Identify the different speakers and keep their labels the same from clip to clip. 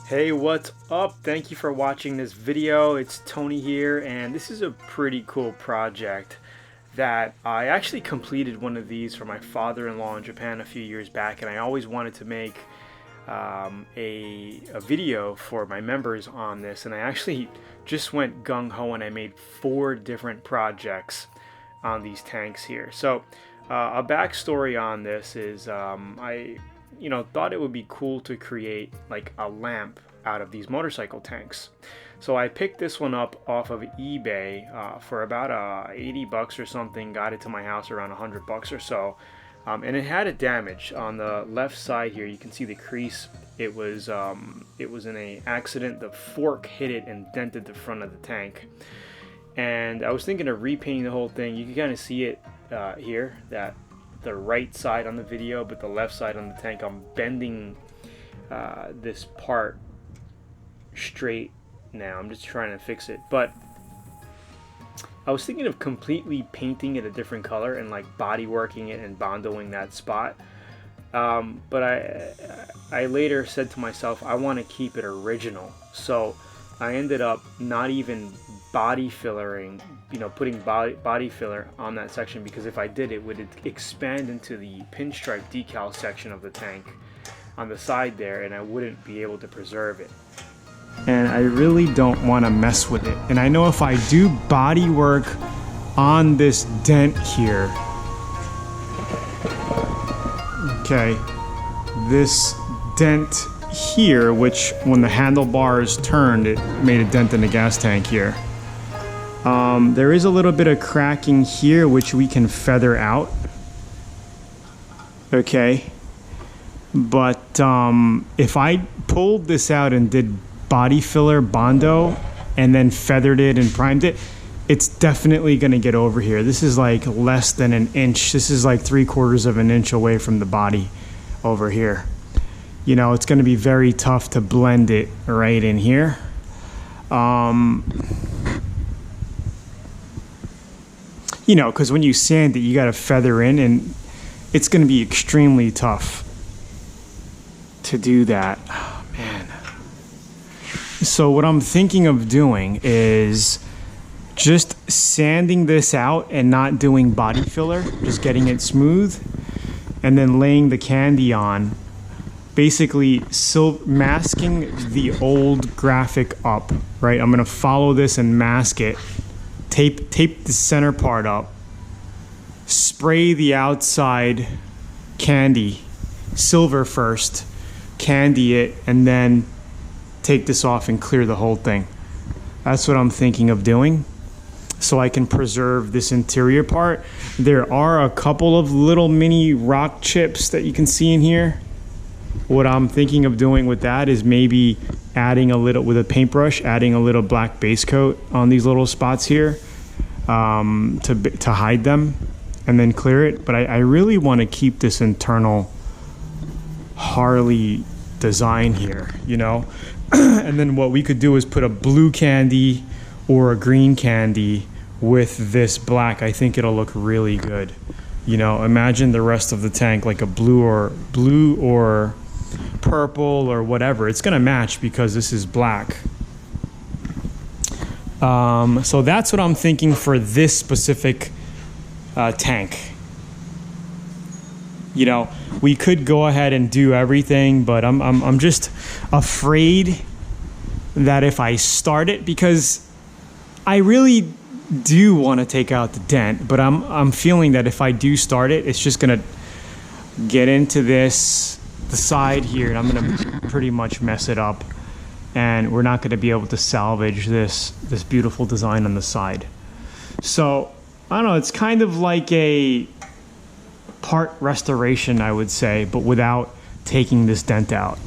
Speaker 1: Hey, what's up? Thank you for watching this video. It's Tony here, and this is a pretty cool project that I actually completed one of these for my father-in-law in Japan a few years back, and I always wanted to make a video for my members on this, and I actually just went gung-ho and I made 4 different projects on these tanks here. So a backstory on this is I thought it would be cool to create like a lamp out of these motorcycle tanks. So I picked this one up off of eBay for about 80 bucks or something, got it to my house around 100 bucks or so. And it had a damage on the left side here. You can see the crease. It was in an accident. The fork hit it and dented the front of the tank. And I was thinking of repainting the whole thing. You can kind of see it here, that the right side on the video, but the left side on the tank, I'm bending this part straight now. I'm just trying to fix it, but I was thinking of completely painting it a different color and like body working it and bondoing that spot, but I later said to myself I want to keep it original, so I ended up not even body fillering, putting body filler on that section, because if I did, it would expand into the pinstripe decal section of the tank on the side there, and I wouldn't be able to preserve it. And I really don't want to mess with it. And I know if I do body work on this dent here, okay, this dent here, which when the handlebars turned, it made a dent in the gas tank here. There is a little bit of cracking here, which we can feather out. Okay. But if I pulled this out and did body filler bondo and then feathered it and primed it, it's definitely going to get over here. This is like less than an inch. This is like 3/4 of an inch away from the body over here. It's going to be very tough to blend it right in here. Because when you sand it, you got to feather in, and it's going to be extremely tough to do that. Oh, man. So what I'm thinking of doing is just sanding this out and not doing body filler, just getting it smooth, and then laying the candy on, basically masking the old graphic up, right? I'm going to follow this and mask it, tape the center part up, spray the outside candy, silver first, candy it, and then take this off and clear the whole thing. That's what I'm thinking of doing, so I can preserve this interior part. There are a couple of little mini rock chips that you can see in here. What I'm thinking of doing with that is maybe adding a little, with a paintbrush, adding a little black base coat on these little spots here to hide them, and then clear it. But I really want to keep this internal Harley design here, and then what we could do is put a blue candy or a green candy with this black. I think it'll look really good. Imagine the rest of the tank like a blue or purple or whatever. It's gonna match because this is black. So that's what I'm thinking for this specific tank. We could go ahead and do everything, but I'm just afraid that if I start it, because I really do want to take out the dent, but I'm feeling that if I do start it, it's just gonna get into the side here, and I'm gonna pretty much mess it up, and we're not gonna be able to salvage this beautiful design on the side. So I don't know, it's kind of like a part restoration, I would say, but without taking this dent out,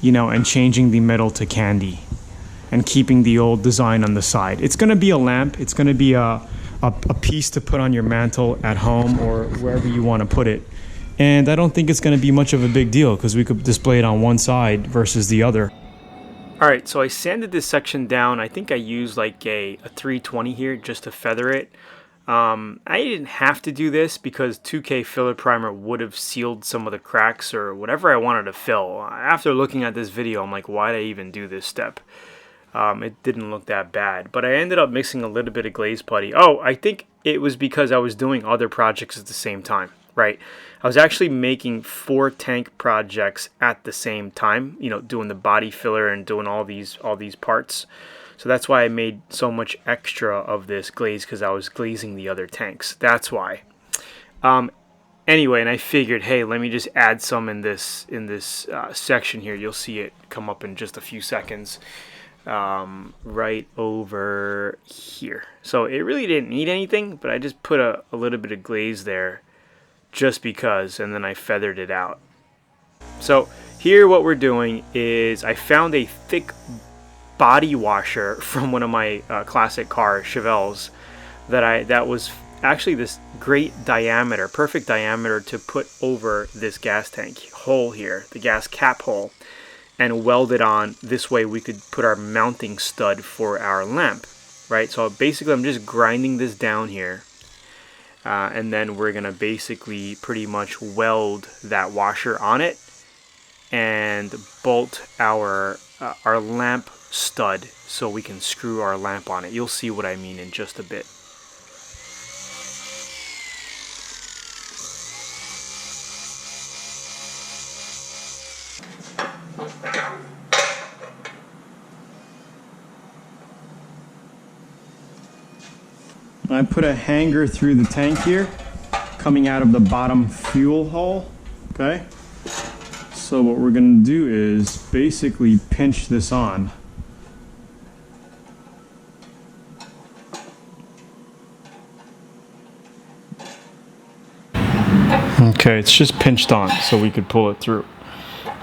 Speaker 1: and changing the metal to candy and keeping the old design on the side. It's going to be a lamp. It's going to be a piece to put on your mantle at home or wherever you want to put it. And I don't think it's going to be much of a big deal, because we could display it on one side versus the other. All right, so I sanded this section down. I think I used like a 320 here just to feather it. I didn't have to do this because 2K filler primer would have sealed some of the cracks or whatever I wanted to fill. After looking at this video, I'm like, why did I even do this step? It didn't look that bad, but I ended up mixing a little bit of glaze putty. Oh, I think it was because I was doing other projects at the same time, right? I was actually making 4 tank projects at the same time, you know, doing the body filler and doing all these parts. So that's why I made so much extra of this glaze, because I was glazing the other tanks. That's why. Anyway, and I figured, hey, let me just add some in this section here. You'll see it come up in just a few seconds. Right over here. So it really didn't need anything, but I just put a little bit of glaze there just because, and then I feathered it out. So here what we're doing is I found a thick body washer from one of my classic car Chevelles that was actually this great diameter, perfect diameter to put over this gas tank hole here, the gas cap hole, and weld it on. This way we could put our mounting stud for our lamp, right? So basically I'm just grinding this down here, and then we're gonna basically pretty much weld that washer on it and bolt our lamp stud so we can screw our lamp on it. You'll see what I mean in just a bit. I put a hanger through the tank here, coming out of the bottom fuel hole, okay? So what we're gonna do is basically pinch this on. Okay, it's just pinched on so we could pull it through.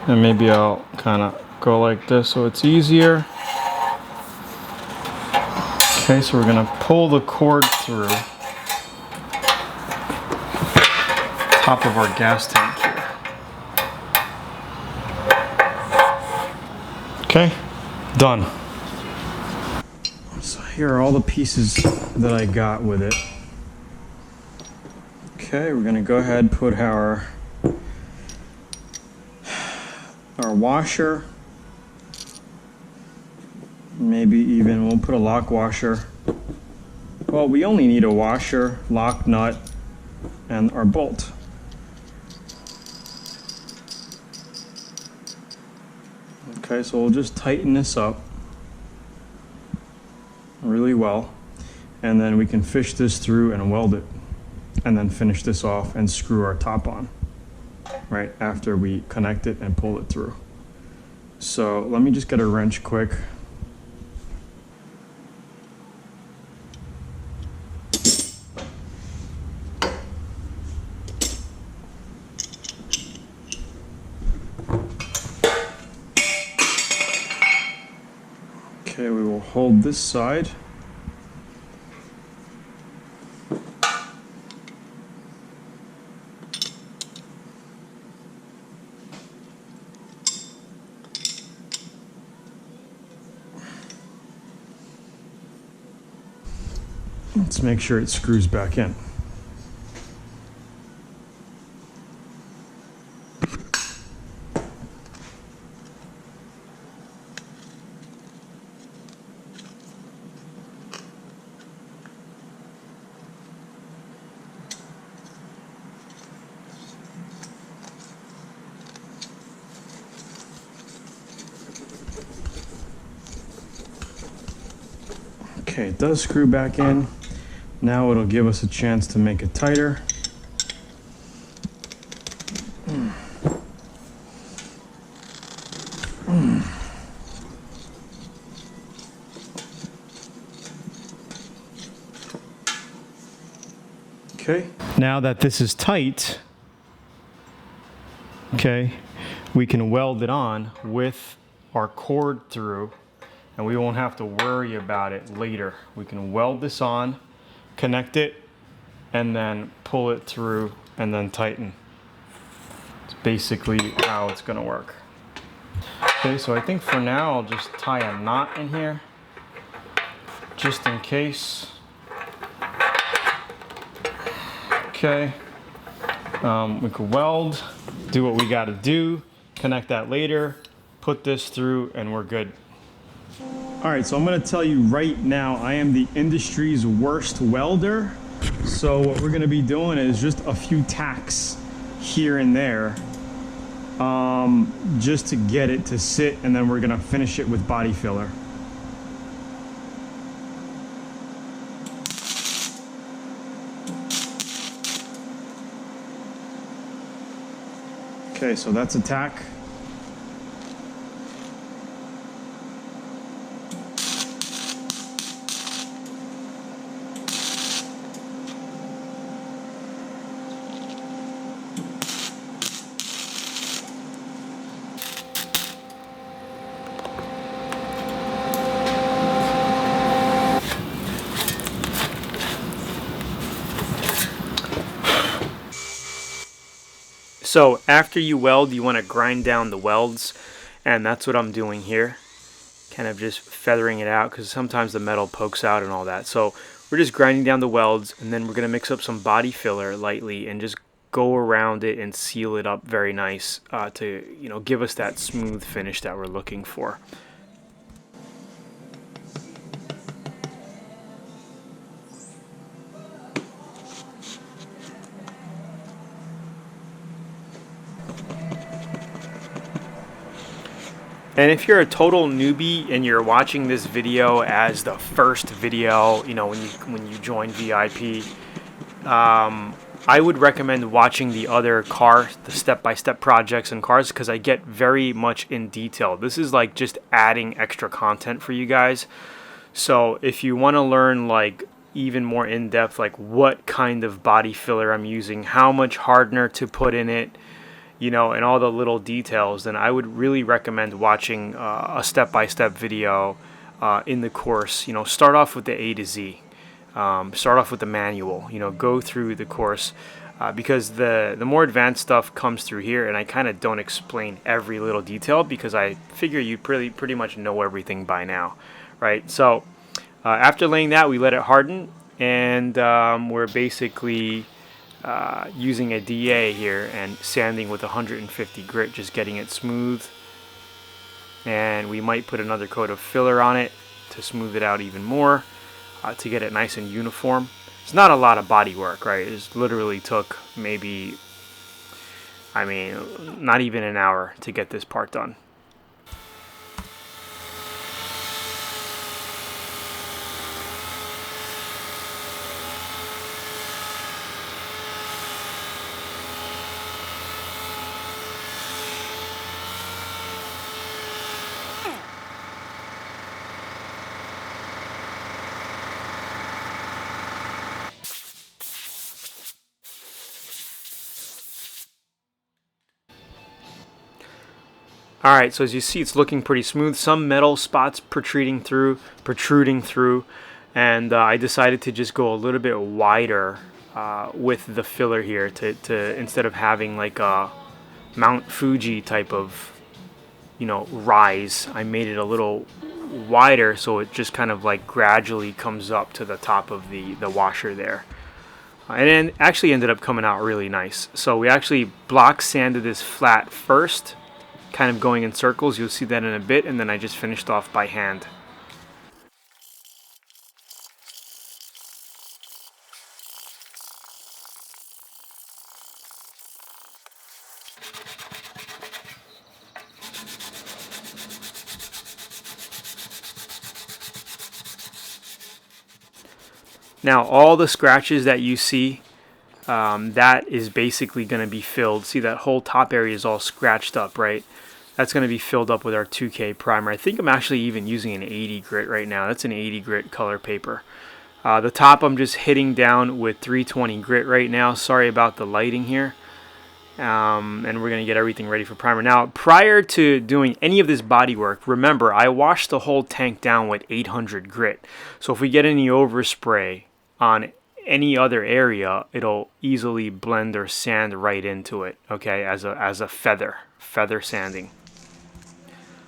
Speaker 1: And maybe I'll kind of go like this so it's easier. Okay, so we're gonna pull the cord through top of our gas tank here. Okay, done. So here are all the pieces that I got with it. Okay, we're gonna go ahead and put our washer. Maybe even we'll put a lock washer. Well, we only need a washer, lock nut, and our bolt. Okay, so we'll just tighten this up really well, and then we can fish this through and weld it, and then finish this off and screw our top on right after we connect it and pull it through. So let me just get a wrench quick. Okay, we will hold this side. Let's make sure it screws back in. Okay, it does screw back in. Now it'll give us a chance to make it tighter. Okay, now that this is tight, okay, we can weld it on with our cord through, and we won't have to worry about it later. We can weld this on, connect it, and then pull it through and then tighten. It's basically how it's gonna work. Okay, so I think for now I'll just tie a knot in here just in case. Okay. We could weld, do what we got to do, connect that later, put this through, and we're good. All right, so I'm going to tell you right now, I am the industry's worst welder. So what we're going to be doing is just a few tacks here and there, just to get it to sit, and then we're going to finish it with body filler. Okay, so that's a tack. So after you weld, you want to grind down the welds, and that's what I'm doing here. Kind of just feathering it out because sometimes the metal pokes out and all that. So we're just grinding down the welds, and then we're going to mix up some body filler lightly and just go around it and seal it up very nice to give us that smooth finish that we're looking for. And if you're a total newbie and you're watching this video as the first video, when you join VIP, I would recommend watching the other the step-by-step projects and cars, because I get very much in detail. This is like just adding extra content for you guys. So if you want to learn like even more in depth, like what kind of body filler I'm using, how much hardener to put in it, and all the little details, then I would really recommend watching a step-by-step video in the course. Start off with the A to Z. Start off with the manual. Go through the course because the more advanced stuff comes through here, and I kind of don't explain every little detail because I figure you pretty much know everything by now, right? So after laying that, we let it harden, and we're basically using a DA here and sanding with 150 grit, just getting it smooth. And we might put another coat of filler on it to smooth it out even more, to get it nice and uniform. It's not a lot of body work, right? It literally took maybe, not even an hour to get this part done. Alright, so as you see, it's looking pretty smooth. Some metal spots protruding through, and I decided to just go a little bit wider with the filler here to instead of having like a Mount Fuji type of rise, I made it a little wider so it just kind of like gradually comes up to the top of the washer there. And then actually ended up coming out really nice. So we actually block sanded this flat first, kind of going in circles. You'll see that in a bit, and then I just finished off by hand. Now all the scratches that you see, that is basically going to be filled. See, that whole top area is all scratched up, right? That's going to be filled up with our 2K primer. I think I'm actually even using an 80 grit right now. That's an 80 grit color paper. The top I'm just hitting down with 320 grit right now. Sorry about the lighting here. And we're going to get everything ready for primer. Now, prior to doing any of this body work, remember, I washed the whole tank down with 800 grit. So if we get any overspray on any other area, it'll easily blend or sand right into it, okay, as a feather sanding.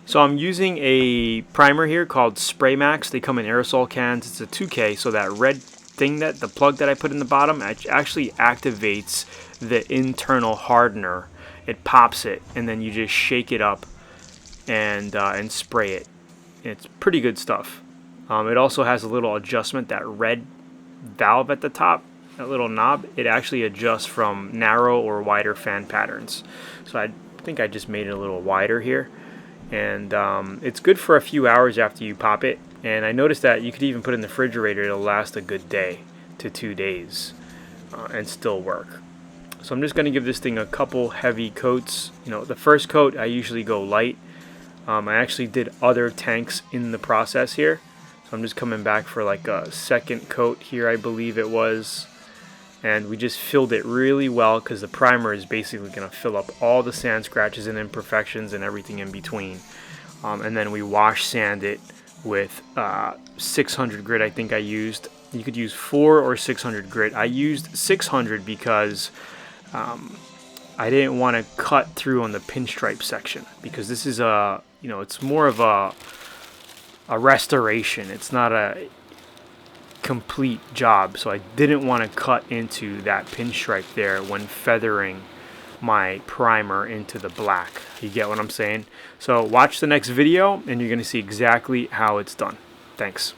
Speaker 1: So I'm using a primer here called Spray Max. They come in aerosol cans. It's a 2K, so that red the plug that I put in the bottom actually activates the internal hardener. It pops it, and then you just shake it up and spray it. It's pretty good stuff. It also has a little adjustment, that red valve at the top, that little knob. It actually adjusts from narrow or wider fan patterns. So I think I just made it a little wider here. And it's good for a few hours after you pop it. And I noticed that you could even put it in the refrigerator. It'll last a good day to 2 days and still work. So I'm just going to give this thing a couple heavy coats. The first coat I usually go light. I actually did other tanks in the process here. So I'm just coming back for like a second coat here, I believe it was. And we just filled it really well because the primer is basically going to fill up all the sand scratches and imperfections and everything in between. And then we wash sand it with 600 grit, I think I used. You could use 4 or 600 grit. I used 600 because I didn't want to cut through on the pinstripe section, because this is it's more of a restoration. It's not a complete job, so I didn't want to cut into that pinstripe there when feathering my primer into the black. You get what I'm saying? So watch the next video and you're going to see exactly how it's done. Thanks.